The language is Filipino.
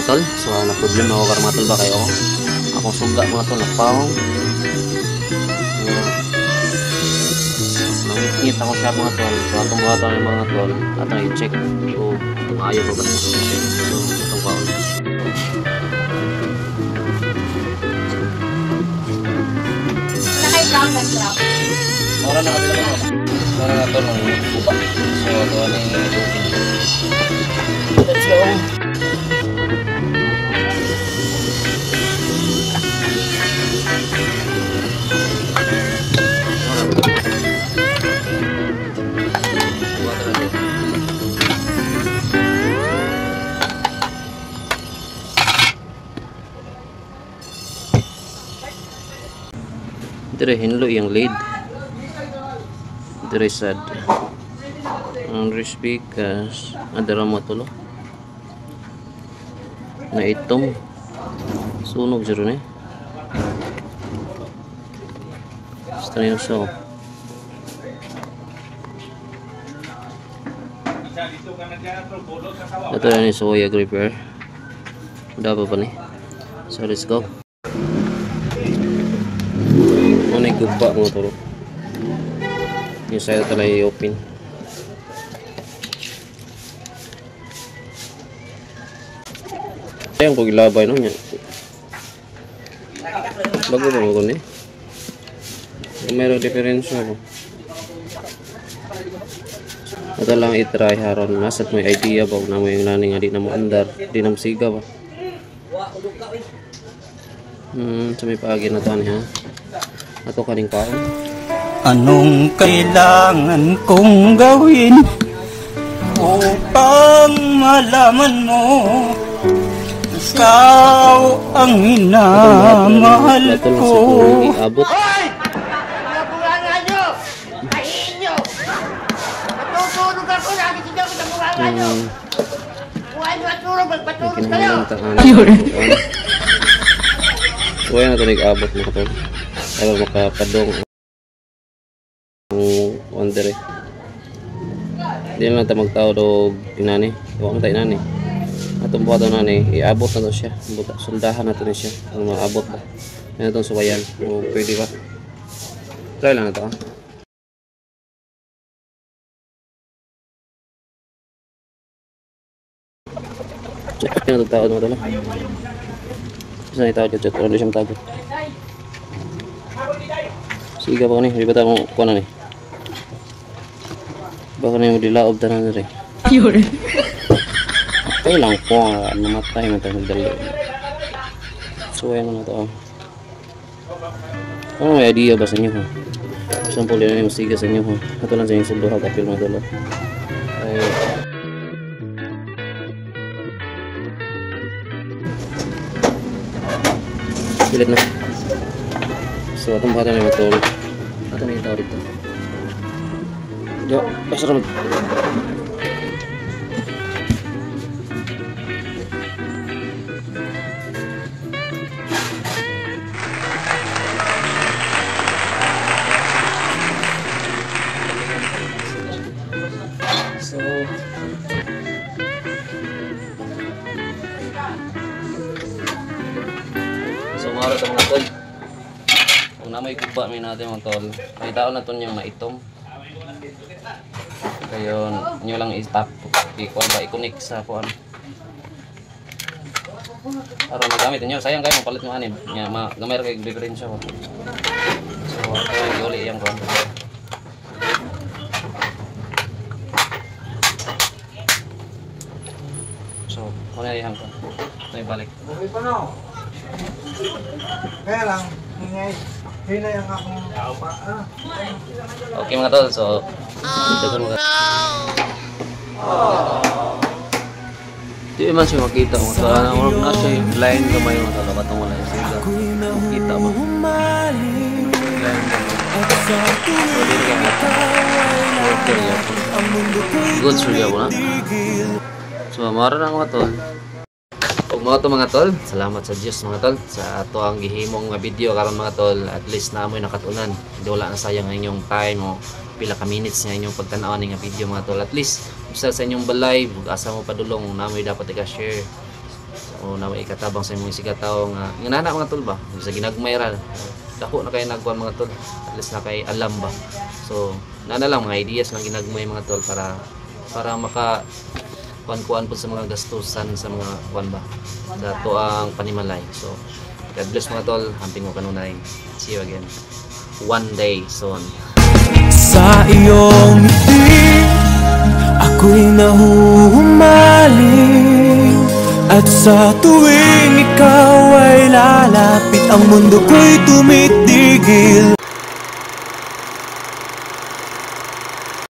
tol. So na problema ako karon mga tol ba kayo akong suga mga tol napawong. Nangit ako siya mga tol. So atong buhatan ng mga tol atong i-check kung ayaw ba sa check. So itong kaon. Ora na kabila mo. Ora na to nung upa. So to ani open. Let's go. Dire hinlo yung lead. Dire sad. Ang speakers adara mo tulo. Na itom. Sunog jero ni. Strange so. Ito na ni soya gripper. Udah pa ni. So let's go. Ano yung guba mo ito? Yung side talaga i-open. Ayan kung ilabay no yan. Bago ba mo ito ni? Mayroong diferensya ko. Ito lang i-try haron. Nasat may idea ba na mo yung nani nga di na mo andar. Di na mo siga ba? Sa may paagi na ito ha. Ato kaning kaon. Anong kailangan kong gawin upang malaman mo ikaw ang minamahal ko? Hoy! Nabulangan nyo! Kahiin nyo! Natutulog ako! Lagi sigaw ko nabulangan nyo! Buhay nyo at tulog! Magpatulog kayo! Huwag na ito nag-abot mo ito. Ayaw makapadong ang wonder eh. Hindi naman tayo magtao daw inani. Huwag mo tayo inani. Atong buhat na nani, iabot na ito siya. Sundahan na ito siya. Ang maabot ba. Yan itong suwayan. O pwede ba? Try lang na ito. Check na ito tao mo ito. Saan yung tao dyan? Ano siyang tago? Sige ba ni? Di ba tayo kuha na ni? Baka na yung dilaob na na rin. Okay lang po. Namatay na tayo magdali. So ayan na ito. Ano may idea ba sa inyo? Sample yun yung siga sa inyo. Ito lang sa inyong suldo. Kapil mga dalo. Ay... Pilit na. So atong bata na yung matulog. Ito na yung tao dito. Yo, pasara mo. So mara ito mga tol. Kung na may guba may natin mga tol, may tao na ito niyang maitom. Kaya nyo lang i-tap, i-connect sa kuhan. Para magamit nyo, sayang kayo mapalit mo anim. Gamay kayo diferensya ko. So kaya i-uli yung kuhan. So kung na yung kuhan, ito yung balik. Buhay pa no? Kaya lang, hinay ang akong okay mga tol, so dito ko mga di man siya makita mo so wala na siya yung line kamay mo tol batong wala yung siga makita mo line good surya mo na so mara na mga tol. Ug mga to mga tol, salamat sa Diyos mga tol sa ato ang gihimong nga video karon mga tol. At least namoy nakatunan. Hindi wala na sayang ang inyong time o pila ka minutes nga inyong pagtan-aw nga video mga tol. At least usa sa inyong balay, ug asa mo padulong namoy dapat i-share. o na may ikatabang sa imong sigataw nga nana mga tol ba sa ginagmay ra dako na kay nagkuan mga tol, at least na kay alam ba. So nana lang mga ideas lang ginagmay mga tol para maka kuan po sa mga gastusan sa mga kuan ba sa tuang panimalay. So God bless mga tol, hamping mo kanunay. See you again one day soon. Sa iyong ngiti ako'y nahuhumaling, at sa tuwing ikaw ay lalapit ang mundo ko'y tumitigil.